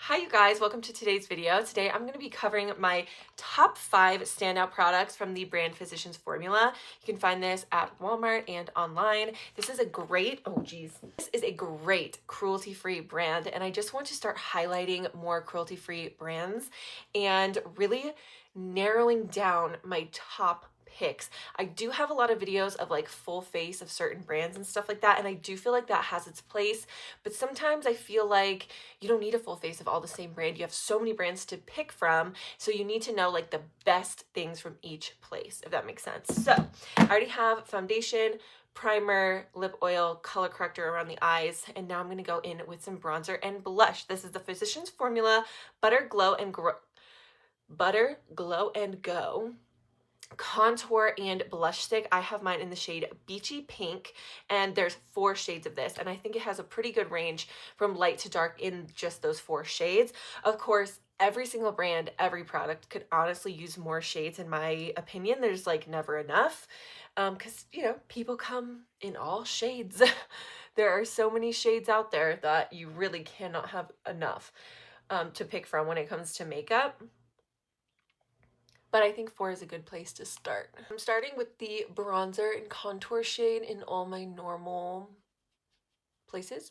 Hi you guys, welcome to today's video. Today I'm going to be covering my top 5 standout products from the brand Physicians Formula. You can find this at Walmart and online. This is a great, this is a great cruelty-free brand, and I just want to start highlighting more cruelty-free brands and really narrowing down my top picks. I do have a lot of videos of like full face of certain brands and stuff like that, and I do feel like that has its place, but sometimes I feel like you don't need a full face of all the same brand. You have so many brands to pick from, so you need to know like the best things from each place, if that makes sense. So I already have foundation, primer, lip oil, color corrector around the eyes, and now I'm going to go in with some bronzer and blush. This is the Physicians Formula Butter Glow and Go contour and blush stick. I have mine in the shade Beachy Pink, and there's 4 shades of this, and I think it has a pretty good range from light to dark in just those 4 shades. Of course, every single brand, every product could honestly use more shades in my opinion. There's like never enough, because you know, people come in all shades. There are so many shades out there that you really cannot have enough to pick from when it comes to makeup. But I think 4 is a good place to start. I'm starting with the bronzer and contour shade in all my normal places.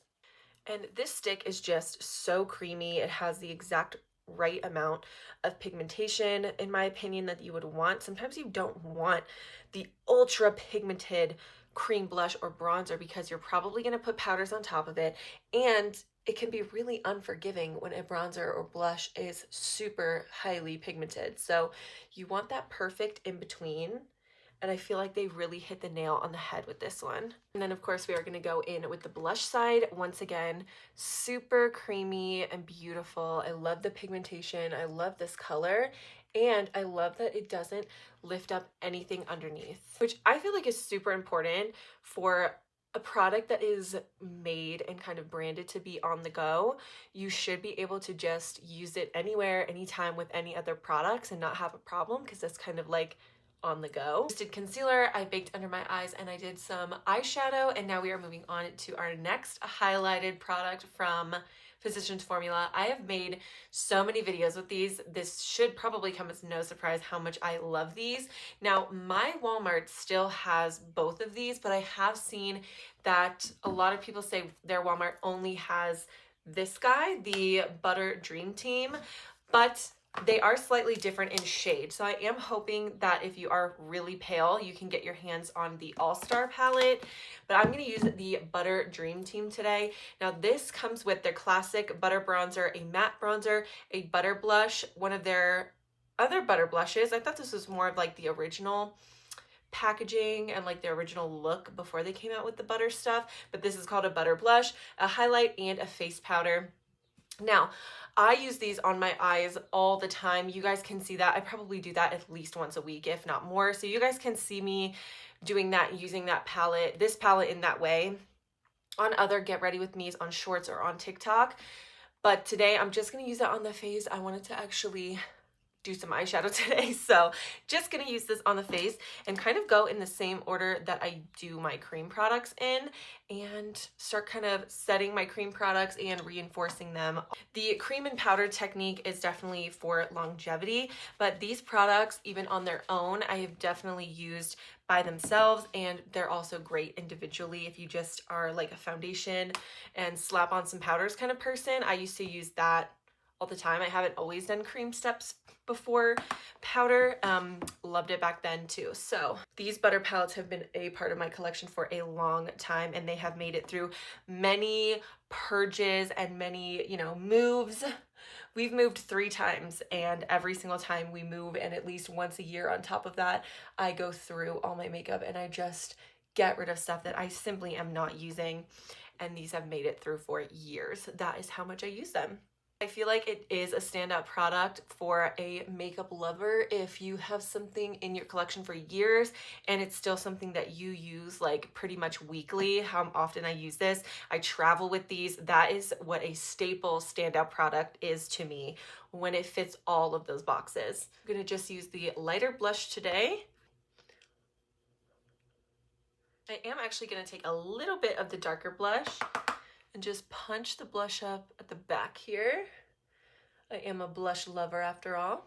And this stick is just so creamy. It has the exact right amount of pigmentation, in my opinion, that you would want. Sometimes you don't want the ultra pigmented cream blush or bronzer because you're probably going to put powders on top of it, and it can be really unforgiving when a bronzer or blush is super highly pigmented. So you want that perfect in between, and I feel like they really hit the nail on the head with this one. And then of course we are going to go in with the blush side. Once again, super creamy and beautiful. I love the pigmentation. I love this color. And I love that it doesn't lift up anything underneath, which I feel like is super important for a product that is made and kind of branded to be on the go. You should be able to just use it anywhere, anytime with any other products and not have a problem, because that's kind of like on the go. Just did concealer, I baked under my eyes, and I did some eyeshadow, and now we are moving on to our next highlighted product from Physicians Formula. I have made so many videos with these. This should probably come as no surprise how much I love these. Now, my Walmart still has both of these, but I have seen that a lot of people say their Walmart only has this guy, the Butter Dream Team, but they are slightly different in shade. So I am hoping that if you are really pale, you can get your hands on the All-Star palette, but I'm going to use the Butter Dream Team today. Now this comes with their classic butter bronzer, a matte bronzer, a butter blush, one of their other butter blushes. I thought this was more of like the original packaging and like the original look before they came out with the butter stuff, but this is called a butter blush, a highlight, and a face powder. Now, I use these on my eyes all the time. You guys can see that. I probably do that at least once a week, if not more. So you guys can see me doing that, using that palette, this palette in that way on other Get Ready With Me's on Shorts or on TikTok. But today I'm just going to use it on the face. I wanted to actually do some eyeshadow today, so just gonna use this on the face and kind of go in the same order that I do my cream products in, and start kind of setting my cream products and reinforcing them. The cream and powder technique is definitely for longevity, but these products, even on their own, I have definitely used by themselves, and they're also great individually if you just are like a foundation and slap on some powders kind of person. I used to use that all the time. I haven't always done cream steps before powder. Loved it back then too. So these butter palettes have been a part of my collection for a long time, and they have made it through many purges and many, you know, moves. We've moved 3 times, and every single time we move, and at least once a year on top of that, I go through all my makeup and I just get rid of stuff that I simply am not using, and these have made it through for years. That is how much I use them. I feel like it is a standout product for a makeup lover if you have something in your collection for years and it's still something that you use like pretty much weekly. How often I use this, I travel with these. That is what a staple standout product is to me when it fits all of those boxes. I'm gonna just use the lighter blush today. I am actually gonna take a little bit of the darker blush and just punch the blush up at the back here. I am a blush lover after all.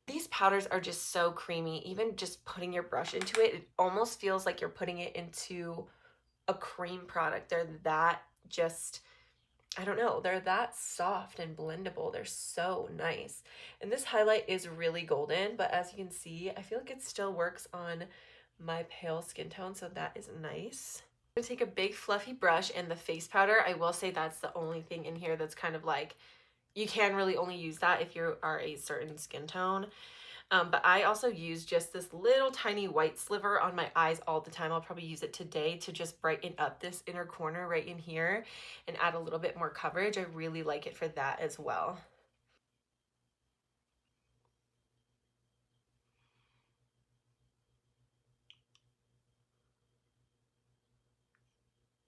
These powders are just so creamy. Even just putting your brush into it, it almost feels like you're putting it into a cream product. They're that just, I don't know, they're that soft and blendable. They're so nice. And this highlight is really golden, but as you can see, I feel like it still works on my pale skin tone, so that is nice. I'm gonna take a big fluffy brush and the face powder. I will say that's the only thing in here that's kind of like, you can really only use that if you are a certain skin tone. But I also use just this little tiny white sliver on my eyes all the time. I'll probably use it today to just brighten up this inner corner right in here and add a little bit more coverage. I really like it for that as well.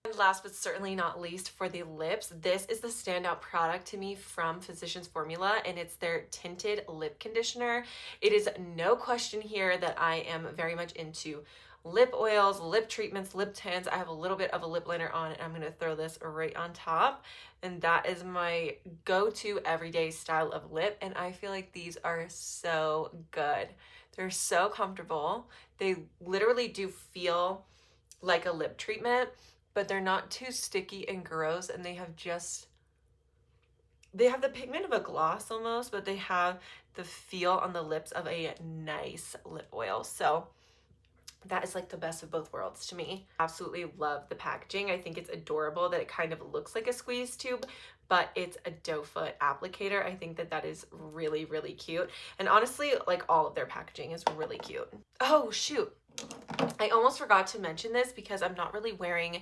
And last but certainly not least, for the lips, this is the standout product to me from Physicians Formula, and it's their tinted lip conditioner. It is no question here that I am very much into lip oils, lip treatments, lip tints. I have a little bit of a lip liner on, and I'm going to throw this right on top, and that is my go-to everyday style of lip, and I feel like these are so good. They're so comfortable. They literally do feel like a lip treatment, but they're not too sticky and gross, and they have the pigment of a gloss almost, but they have the feel on the lips of a nice lip oil. So that is like the best of both worlds to me. Absolutely love the packaging. I think it's adorable that it kind of looks like a squeeze tube, but it's a doe foot applicator. I think that that is really, really cute. And honestly, like all of their packaging is really cute. Oh, shoot. I almost forgot to mention this because I'm not really wearing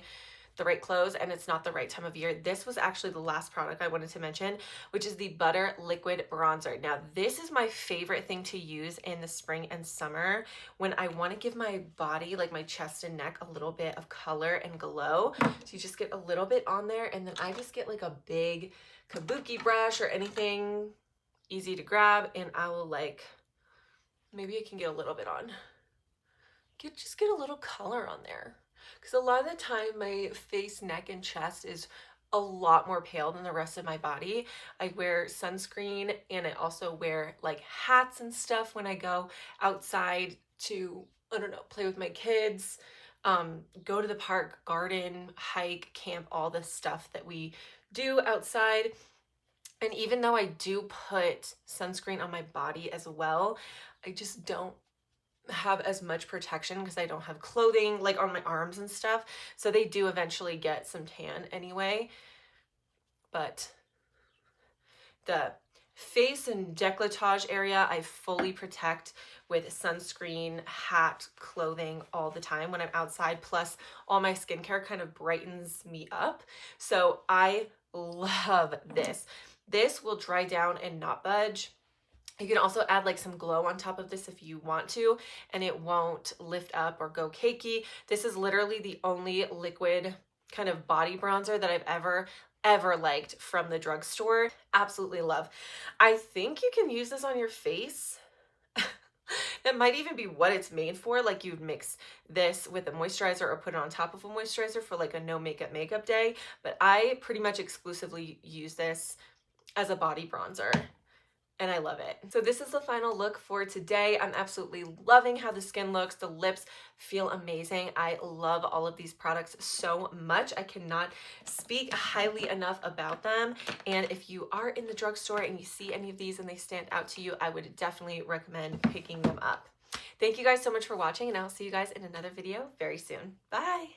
the right clothes and it's not the right time of year. This was actually the last product I wanted to mention, which is the Butter Liquid Bronzer. Now, this is my favorite thing to use in the spring and summer when I want to give my body, like my chest and neck, a little bit of color and glow. So you just get a little bit on there, and then I just get like a big kabuki brush or anything easy to grab, and I will like, maybe I can get a little bit on. Just get a little color on there, because a lot of the time my face, neck, and chest is a lot more pale than the rest of my body. I wear sunscreen, and I also wear like hats and stuff when I go outside to, I don't know, play with my kids, go to the park, garden, hike, camp, all the stuff that we do outside. And even though I do put sunscreen on my body as well, I just don't have as much protection because I don't have clothing like on my arms and stuff, so they do eventually get some tan anyway. But the face and décolletage area I fully protect with sunscreen, hat, clothing all the time when I'm outside, plus all my skincare kind of brightens me up. So I love this. This will dry down and not budge. You can also add like some glow on top of this if you want to, and it won't lift up or go cakey. This is literally the only liquid kind of body bronzer that I've ever liked from the drugstore. Absolutely love. I think you can use this on your face. That might even be what it's made for. Like you'd mix this with a moisturizer or put it on top of a moisturizer for like a no makeup day. But I pretty much exclusively use this as a body bronzer, and I love it. So this is the final look for today. I'm absolutely loving how the skin looks. The lips feel amazing. I love all of these products so much. I cannot speak highly enough about them. And if you are in the drugstore and you see any of these and they stand out to you, I would definitely recommend picking them up. Thank you guys so much for watching, and I'll see you guys in another video very soon. Bye.